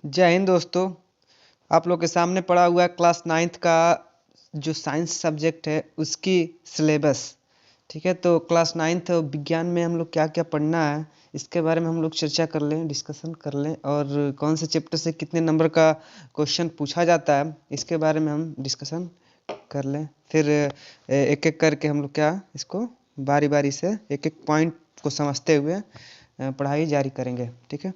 जय हिंद दोस्तों। आप लोग के सामने पड़ा हुआ है क्लास 9th का जो साइंस सब्जेक्ट है उसकी सिलेबस। ठीक है, तो क्लास 9th विज्ञान में हम लोग क्या क्या पढ़ना है इसके बारे में हम लोग चर्चा कर लें, डिस्कशन कर लें, और कौन से चैप्टर से कितने नंबर का क्वेश्चन पूछा जाता है इसके बारे में हम डिस्कशन कर लें। फिर एक एक करके हम लोग क्या इसको बारी बारी से एक एक पॉइंट को समझते हुए पढ़ाई जारी करेंगे। ठीक है,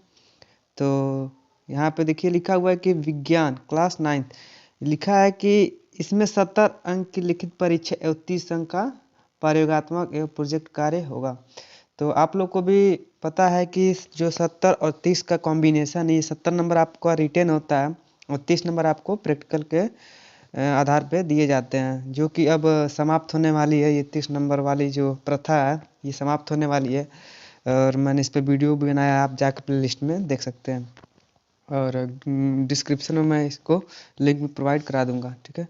तो यहाँ पे देखिए लिखा हुआ है कि विज्ञान क्लास 9th लिखा है कि इसमें 70 अंक की लिखित परीक्षा एवं 30 अंक का प्रयोगात्मक एवं प्रोजेक्ट कार्य होगा। तो आप लोग को भी पता है कि जो 70 और 30 का कॉम्बिनेशन है, ये 70 नंबर आपका रिटेन होता है और 30 नंबर आपको प्रैक्टिकल के आधार पे दिए जाते हैं, जो कि अब समाप्त होने वाली है। ये 30 नंबर वाली जो प्रथा है ये समाप्त होने वाली है, और मैंने इस पर वीडियो भी बनाया, आप जाकर प्ले लिस्ट में देख सकते हैं, और डिस्क्रिप्शन में मैं इसको लिंक में प्रोवाइड करा दूंगा। ठीक है,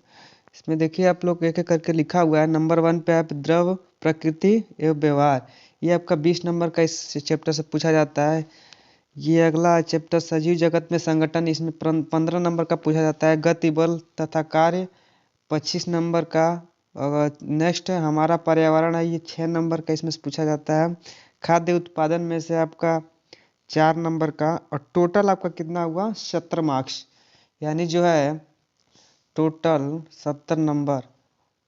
इसमें देखिए आप लोग एक एक करके लिखा हुआ है। नंबर 1 पे आप द्रव प्रकृति एवं व्यवहार, ये आपका 20 नंबर का इस चैप्टर से पूछा जाता है। ये अगला चैप्टर सजीव जगत में संगठन, इसमें 15 नंबर का पूछा जाता है। गति बल तथा कार्य 25 नंबर का। नेक्स्ट है हमारा पर्यावरण है, ये 6 नंबर का इसमें से पूछा जाता है। खाद्य उत्पादन में से आपका 4 नंबर का, और टोटल आपका कितना हुआ 70 मार्क्स, यानी जो है टोटल 70 नंबर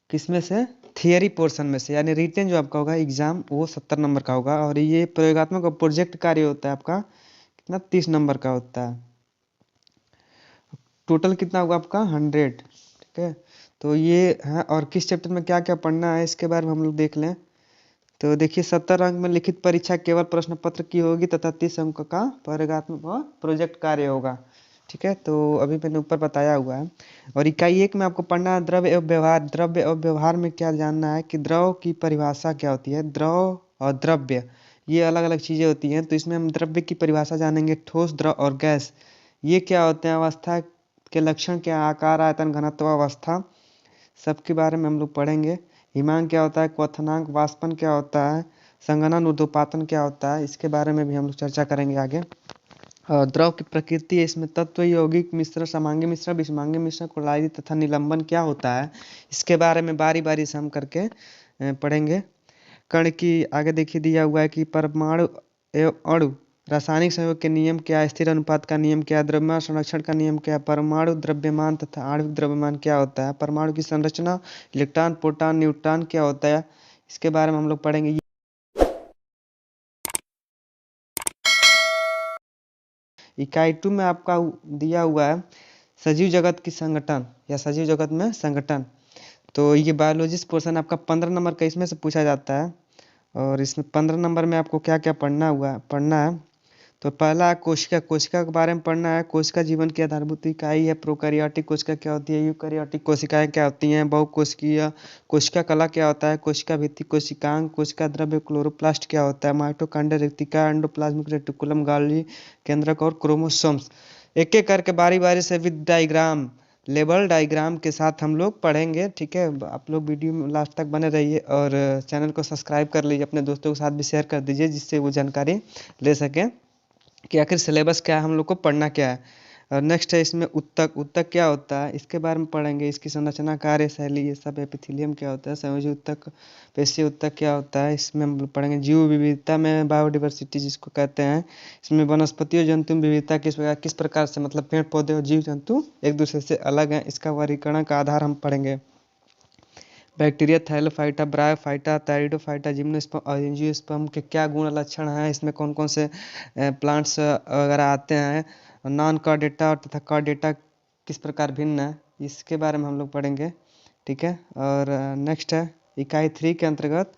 किसमें से, थियरी पोर्शन में से, यानी रिटेन जो आपका होगा एग्जाम वो 70 नंबर का होगा। और ये प्रयोगात्मक और प्रोजेक्ट कार्य होता है आपका कितना 30 नंबर का होता है। टोटल कितना होगा आपका 100। ठीक है, तो ये है, और किस चैप्टर में क्या क्या पढ़ना है इसके बारे में हम लोग देख लें। तो देखिए 70 अंक में लिखित परीक्षा केवल प्रश्न पत्र की होगी तथा 30 अंक का प्रयोगात्मक और प्रोजेक्ट कार्य होगा। ठीक है, तो अभी मैंने ऊपर बताया हुआ है। और इकाई 1 में आपको पढ़ना है द्रव्य एवं व्यवहार। द्रव्य एवं व्यवहार में क्या जानना है कि द्रव की परिभाषा क्या होती है। द्रव और द्रव्य ये अलग अलग चीज़ें होती हैं, तो इसमें हम द्रव्य की परिभाषा जानेंगे। ठोस, द्रव और गैस ये क्या होते हैं, अवस्था के लक्षण क्या, आकार, आयतन, घनत्व, अवस्था, सबके बारे में हम लोग पढ़ेंगे। हिमांक क्या होता है, क्वथनांक, वाष्पन क्या होता है, संघनन, ऊर्ध्वपातन क्या होता है, इसके बारे में भी हम लोग चर्चा करेंगे आगे। और द्रव की प्रकृति है, इसमें तत्व, यौगिक मिश्रण, समांगी मिश्रण, विषमांगी मिश्रण, कोलायी तथा निलंबन क्या होता है, इसके बारे में बारी बारी से हम करके पढ़ेंगे। कण की आगे देखिए दिया हुआ है कि परमाणु एवं अणु रासायनिक संयोग के नियम क्या है, स्थिर अनुपात का नियम क्या है, द्रव्यमान संरक्षण का नियम क्या है, परमाणु द्रव्यमान तथा आणविक द्रव्यमान क्या होता है, परमाणु की संरचना, इलेक्ट्रॉन, प्रोटॉन, न्यूट्रॉन क्या होता है, इसके बारे में हम लोग पढ़ेंगे। इकाई 2 में आपका दिया हुआ है सजीव जगत की संगठन या सजीव जगत में संगठन। तो ये बायोलॉजिस्ट पोर्शन आपका 15 नंबर का इसमें से पूछा जाता है, और इसमें 15 नंबर में आपको क्या क्या पढ़ना है। तो पहला कोशिका, कोशिका के बारे में पढ़ना है। कोशिका जीवन की आधारभूत इकाई है। प्रोकैरियोटिक कोशिका क्या होती है, यूकैरियोटिक कोशिकाएं क्या होती हैं, बहुकोशिकीय कोशिका कला क्या होता है, कोशिका भित्ति कोशिकांग, कोशिका द्रव्य, क्लोरोप्लास्ट क्या होता है, माइटोकॉन्ड्रिया, रेक्टिका, एंडोप्लाज्मिक रेटिकुलम, गोल्गी केंद्रक और क्रोमोसोम्स। एक एक करके बारी बारी से विद डायग्राम, लेवल डायग्राम के साथ हम लोग पढ़ेंगे। ठीक है, आप लोग वीडियो में लास्ट तक बने रहिए, और चैनल को सब्सक्राइब कर लीजिए, अपने दोस्तों के साथ भी शेयर कर दीजिए जिससे वो जानकारी ले सकें कि आखिर सिलेबस क्या है, हम लोग को पढ़ना क्या है। और नेक्स्ट है इसमें उत्तक, उत्तक क्या होता है इसके बारे में पढ़ेंगे, इसकी संरचना, कार्यशैली, ये सब। एपिथेलियम क्या होता है, संयोजी उत्तक, पेशीय उत्तक क्या होता है, इसमें हम लोग पढ़ेंगे। जीव विविधता में बायोडिवर्सिटी जिसको कहते हैं, इसमें वनस्पति और जंतु विविधता किस प्रकार से, मतलब पेड़ पौधे और जीव जंतु एक दूसरे से अलग हैं, इसका वर्गीकरण का आधार हम पढ़ेंगे। बैक्टीरिया, थैलोफाइटा, ब्रायोफाइटा, थैरिडोफाइटा, जिम्नोस्पर्म और एंजियोस्पर्म के क्या गुण लक्षण हैं, इसमें कौन कौन से प्लांट्स वगैरह आते हैं, नॉन कॉर्डेटा और तथा कॉर्डेटा किस प्रकार भिन्न है, इसके बारे में हम लोग पढ़ेंगे। ठीक है, और नेक्स्ट है इकाई 3 के अंतर्गत।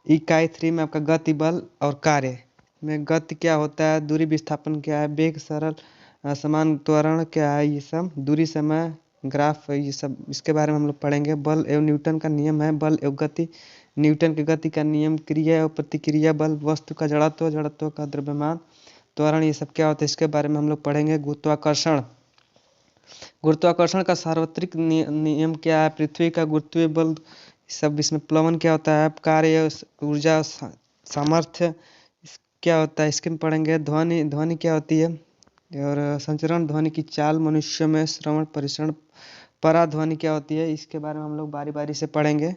इकाई 3 में आपका गति, बल और कार्य में गति क्या होता है, दूरी विस्थापन क्या है, वेग, सरल समान त्वरण क्या है, ये सब, दूरी, समय, ग्राफ, ये सब इसके बारे में हम लोग पढ़ेंगे। बल एवं न्यूटन का नियम है, बल एवं गति, न्यूटन की गति का नियम, क्रिया एवं प्रतिक्रिया बल, वस्तु का जड़त्व, जड़त्व का द्रव्यमान, त्वरण, ये सब क्या होता है इसके बारे में हम लोग पढ़ेंगे। गुरुत्वाकर्षण, गुरुत्वाकर्षण का सार्वत्रिक नियम क्या है, पृथ्वी का गुरुत्वीय बल, सब इसमें प्लवन क्या होता है, कार्य, ऊर्जा, सामर्थ्य क्या होता है इसके में पढ़ेंगे। ध्वनि, ध्वनि क्या होती है, और संचरण ध्वनि की चाल, मनुष्य में श्रवण परिसरण, पराध्वनि क्या होती है, इसके बारे में हम लोग बारी बारी से पढ़ेंगे।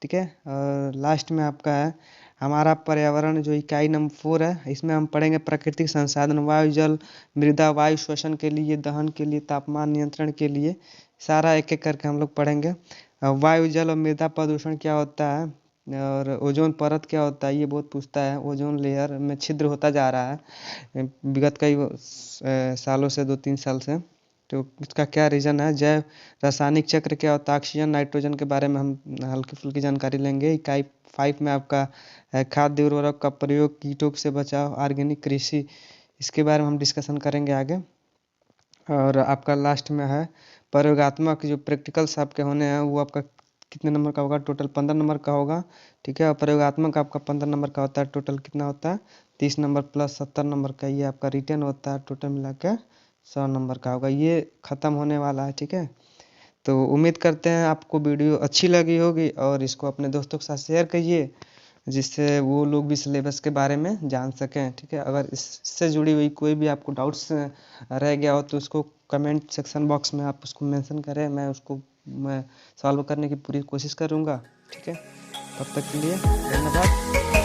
ठीक है। और लास्ट में आपका है हमारा पर्यावरण, जो इकाई नंबर 4 है, इसमें हम पढ़ेंगे प्राकृतिक संसाधन, वायु जल मृदा, वायु श्वसन के लिए, दहन के लिए, तापमान नियंत्रण के लिए, सारा एक एक करके हम लोग पढ़ेंगे। वायु जल और मृदा प्रदूषण क्या होता है, और ओजोन परत क्या होता है, ये बहुत पूछता है। ओजोन लेयर में छिद्र होता जा रहा है विगत कई सालों से, 2-3 साल से। तो इसका क्या रीज़न है। जैव रासायनिक चक्र क्या होता है, ऑक्सीजन नाइट्रोजन के बारे में हम हल्की फुल्की जानकारी लेंगे। इकाई 5 में आपका खाद्य उर्वरक का प्रयोग, कीटों से बचाव, ऑर्गेनिक कृषि, इसके बारे में हम डिस्कशन करेंगे आगे। और आपका लास्ट में है प्रयोगात्मक, जो प्रैक्टिकल्स आपके होने हैं वो आपका कितने नंबर का होगा, टोटल 15 नंबर का होगा। ठीक है। और प्रयोगात्मक आपका 15 नंबर का होता है। टोटल कितना होता है, 30 नंबर प्लस 70 नंबर का ये आपका रिटर्न होता है। टोटल मिला के 100 नंबर का होगा। ये ख़त्म होने वाला है। ठीक है। तो उम्मीद करते हैं आपको वीडियो अच्छी लगी होगी, और इसको अपने दोस्तों के साथ शेयर कीजिए, जिससे वो लोग भी सिलेबस के बारे में जान सकें। ठीक है। अगर इससे जुड़ी हुई कोई भी आपको डाउट्स रह गया हो तो उसको कमेंट सेक्शन बॉक्स में आप उसको मेंशन करें, मैं सॉल्व करने की पूरी कोशिश करूँगा। ठीक है। तब तक के लिए धन्यवाद।